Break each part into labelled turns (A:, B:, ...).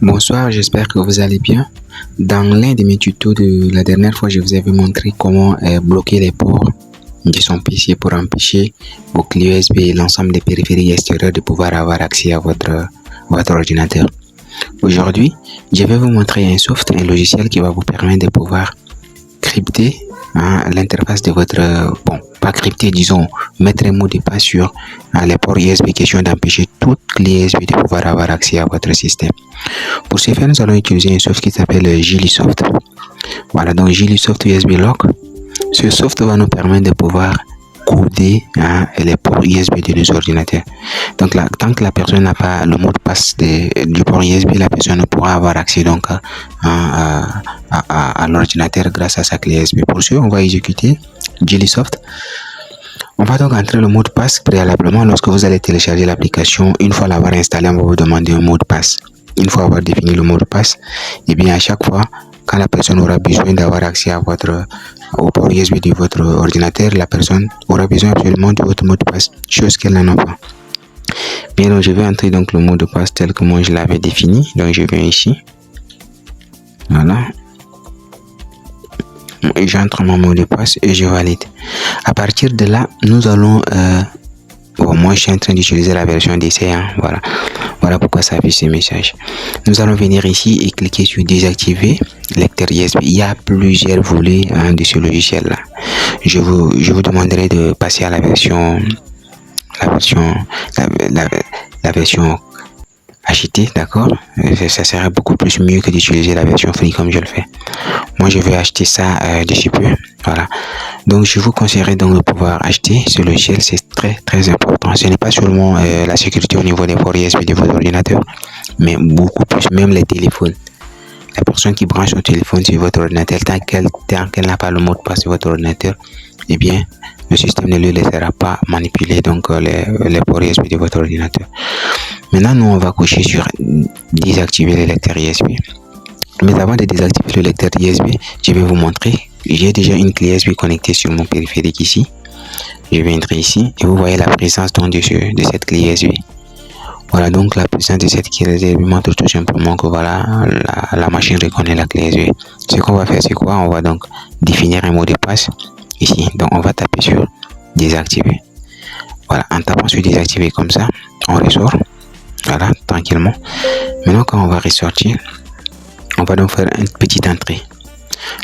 A: Bonsoir, j'espère que vous allez bien. Dans l'un de mes tutos de la dernière fois, je vous avais montré comment bloquer les ports de son PC pour empêcher vos clés USB et l'ensemble des périphéries extérieures de pouvoir avoir accès à votre ordinateur. Aujourd'hui, je vais vous montrer un logiciel qui va vous permettre de pouvoir crypter l'interface de votre, pas crypter, disons, mettre un mot de passe sur les ports USB, question d'empêcher toute clé USB de pouvoir avoir accès à votre système. Pour ce faire, nous allons utiliser un soft qui s'appelle Gilisoft. Voilà, donc Gilisoft USB Lock. Ce soft va nous permettre de pouvoir coder les ports USB de nos ordinateurs. Donc là, tant que la personne n'a pas le mot de passe du port USB, la personne ne pourra avoir accès donc à l'ordinateur grâce à sa clé USB. Pour ce, on va exécuter Gilisoft. On va donc entrer le mot de passe préalablement. Lorsque vous allez télécharger l'application, une fois l'avoir installé, on va vous demander un mot de passe. Une fois avoir défini le mot de passe, et bien à chaque fois, quand la personne aura besoin d'avoir accès au port USB de votre ordinateur, la personne aura besoin absolument de votre mot de passe, chose qu'elle n'en a pas. Bien, donc je vais entrer donc le mot de passe tel que moi je l'avais défini. Donc je viens ici. Voilà. J'entre mon mot de passe et je valide. À partir de là, nous allons... moi je suis en train d'utiliser la version d'essai. Voilà pourquoi ça affiche ces messages. Nous allons venir ici et cliquer sur désactiver lecteur USB. Il y a plusieurs volets de ce logiciel là. Je vous demanderai de passer à la version acheter, d'accord. Ça serait beaucoup plus mieux que d'utiliser la version free comme je le fais. Moi je vais acheter ça d'ici peu. Voilà, donc je vous conseillerais donc de pouvoir acheter ce logiciel. C'est très important. Ce n'est pas seulement la sécurité au niveau des ports USB de votre ordinateur, mais beaucoup plus, même les téléphones. La personne qui branche son téléphone sur votre ordinateur, tant qu'elle n'a pas le mot de passe sur votre ordinateur, eh bien le système ne lui laissera pas manipuler donc les ports USB de votre ordinateur. Maintenant, nous on va cocher sur désactiver le lecteur USB. Mais avant de désactiver le lecteur USB, je vais vous montrer. J'ai déjà une clé USB connectée sur mon périphérique ici. Je vais entrer ici et vous voyez la présence donc de cette clé USB. Voilà, donc la présence de cette clé USB montre tout simplement que voilà, la machine reconnaît la clé USB. Ce qu'on va faire, c'est quoi? On va donc définir un mot de passe ici. Donc on va taper sur désactiver. Voilà, en tapant sur désactiver comme ça, on ressort. Voilà, tranquillement. Maintenant, quand on va ressortir, on va donc faire une petite entrée.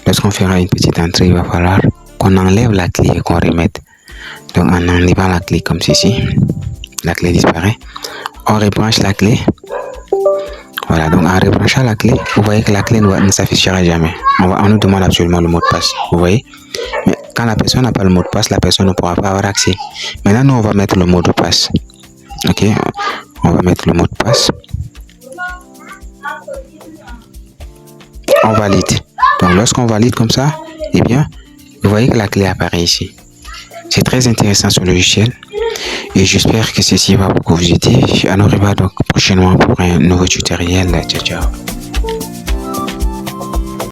A: Lorsqu'on fera une petite entrée, il va falloir qu'on enlève la clé et qu'on remette. Donc en enlevant la clé comme ceci, la clé disparaît. On rebranche la clé. Voilà, donc en rebranchant la clé, vous voyez que la clé ne s'affichera jamais. On nous demande absolument le mot de passe. Vous voyez? Mais quand la personne n'a pas le mot de passe, la personne ne pourra pas avoir accès. Maintenant, nous, on va mettre le mot de passe. Ok, on va mettre le mot de passe. On valide. Donc lorsqu'on valide comme ça, eh bien, vous voyez que la clé apparaît ici. C'est très intéressant ce logiciel et j'espère que ceci va beaucoup vous aider. On revoit donc prochainement pour un nouveau tutoriel. Ciao, ciao.